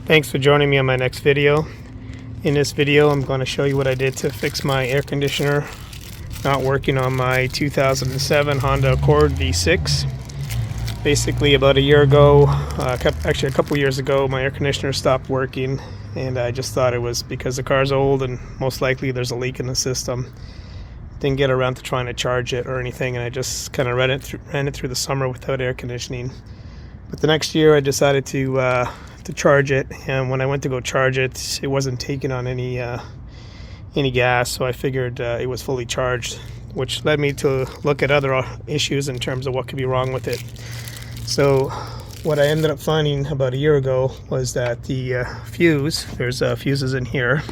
Thanks for joining me on my next video. In this video I'm going to show you what I did to fix my air conditioner not working on my 2007 Honda Accord V6. Basically about a year ago, actually a couple years ago, my air conditioner stopped working, and I just thought it was because the car's old and most likely there's a leak in the system. Didn't get around to trying to charge it or anything, and I just kind of ran it through the summer without air conditioning. But the next year I decided to charge it, and when I went to go charge it, it wasn't taking on any gas, so I figured it was fully charged, which led me to look at other issues in terms of what could be wrong with it. So what I ended up finding about a year ago was that the fuse, there's fuses in here.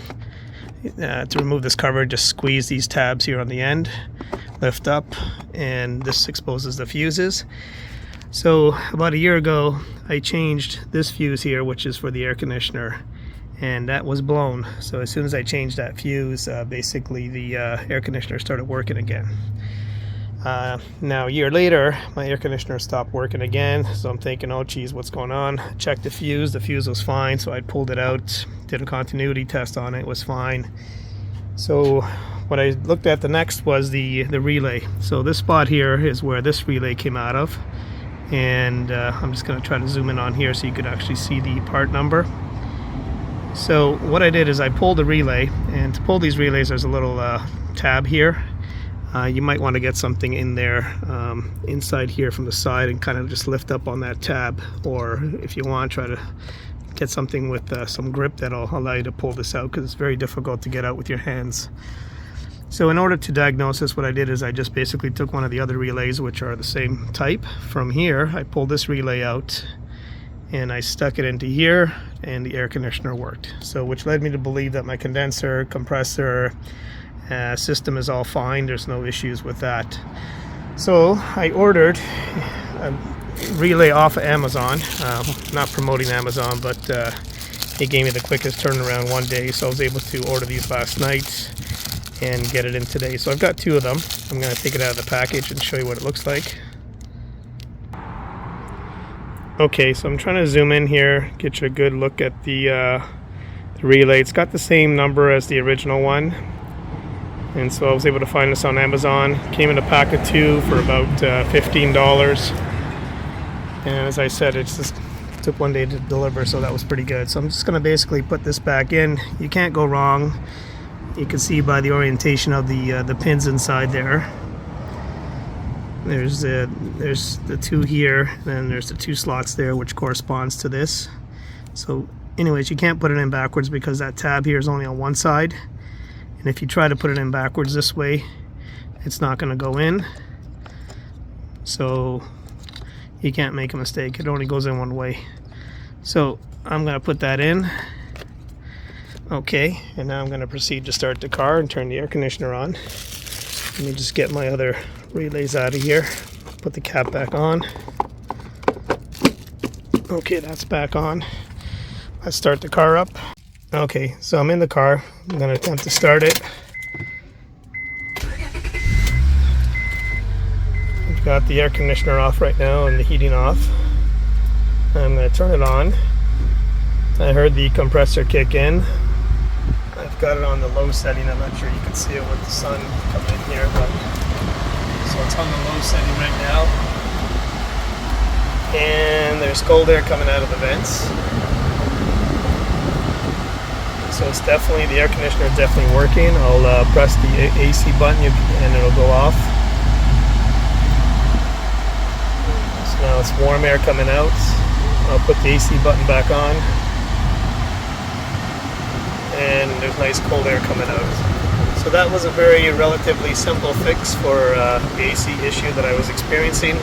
To remove this cover, just squeeze these tabs here on the end, lift up, and this exposes the fuses. So about a year ago I changed this fuse here, which is for the air conditioner, and that was blown. So as soon as I changed that fuse, basically the air conditioner started working again. Now a year later my air conditioner stopped working again, so I'm thinking, oh geez, what's going on? Checked the fuse was fine, so I pulled it out, did a continuity test on it, it was fine. So what I looked at the next was the relay. So this spot here is where this relay came out of, and I'm just going to try to zoom in on here so you could actually see the part number. So what I did is I pulled the relay, and to pull these relays there's a little tab here. You might want to get something in there inside here from the side and kind of just lift up on that tab, or if you want, try to get something with some grip that'll allow you to pull this out, because it's very difficult to get out with your hands. So in order to diagnose this, what I did is I just basically took one of the other relays, which are the same type. From here I pulled this relay out and I stuck it into here, and the air conditioner worked. So which led me to believe that my condenser, compressor, system is all fine. There's no issues with that. So I ordered a relay off of Amazon. Not promoting Amazon, but it gave me the quickest turnaround one day, so I was able to order these last night and get it in today. So I've got two of them. I'm going to take it out of the package and show you what it looks like. Okay, so I'm trying to zoom in here, get you a good look at the relay. It's got the same number as the original one, and so I was able to find this on Amazon. Came in a pack of two for about $15, and as I said, it just took one day to deliver, so that was pretty good. So I'm just going to basically put this back in. You can't go wrong. You can see by the orientation of the pins inside there. There's the two here, and there's the two slots there, which corresponds to this. So anyways, you can't put it in backwards because that tab here is only on one side, and if you try to put it in backwards this way, it's not going to go in. So you can't make a mistake. It only goes in one way. So I'm going to put that in. Okay, and now I'm going to proceed to start the car and turn the air conditioner on. Let me just get my other relays out of here. Put the cap back on. Okay, that's back on. Let's start the car up. Okay, so I'm in the car. I'm going to attempt to start it. I've got the air conditioner off right now and the heating off. I'm going to turn it on. I heard the compressor kick in. I've got it on the low setting. I'm not sure you can see it with the sun coming in here, but so it's on the low setting right now. And there's cold air coming out of the vents. So it's definitely, the air conditioner is definitely working. I'll press the AC button and it'll go off. So now it's warm air coming out. I'll put the AC button back on, and there's nice cold air coming out. So that was a very relatively simple fix for the AC issue that I was experiencing.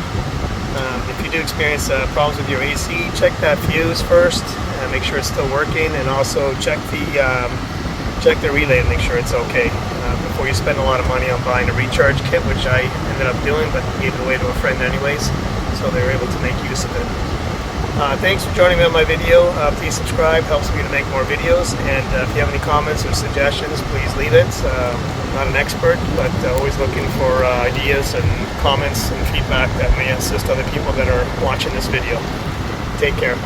If you do experience problems with your AC, check that fuse first and make sure it's still working, and also check the relay and make sure it's okay before you spend a lot of money on buying a recharge kit, which I ended up doing, but gave it away to a friend anyways, so they were able to make use of it. Thanks for joining me on my video. Please subscribe, helps me to make more videos, and if you have any comments or suggestions, please leave it. I'm not an expert, but always looking for ideas and comments and feedback that may assist other people that are watching this video. Take care.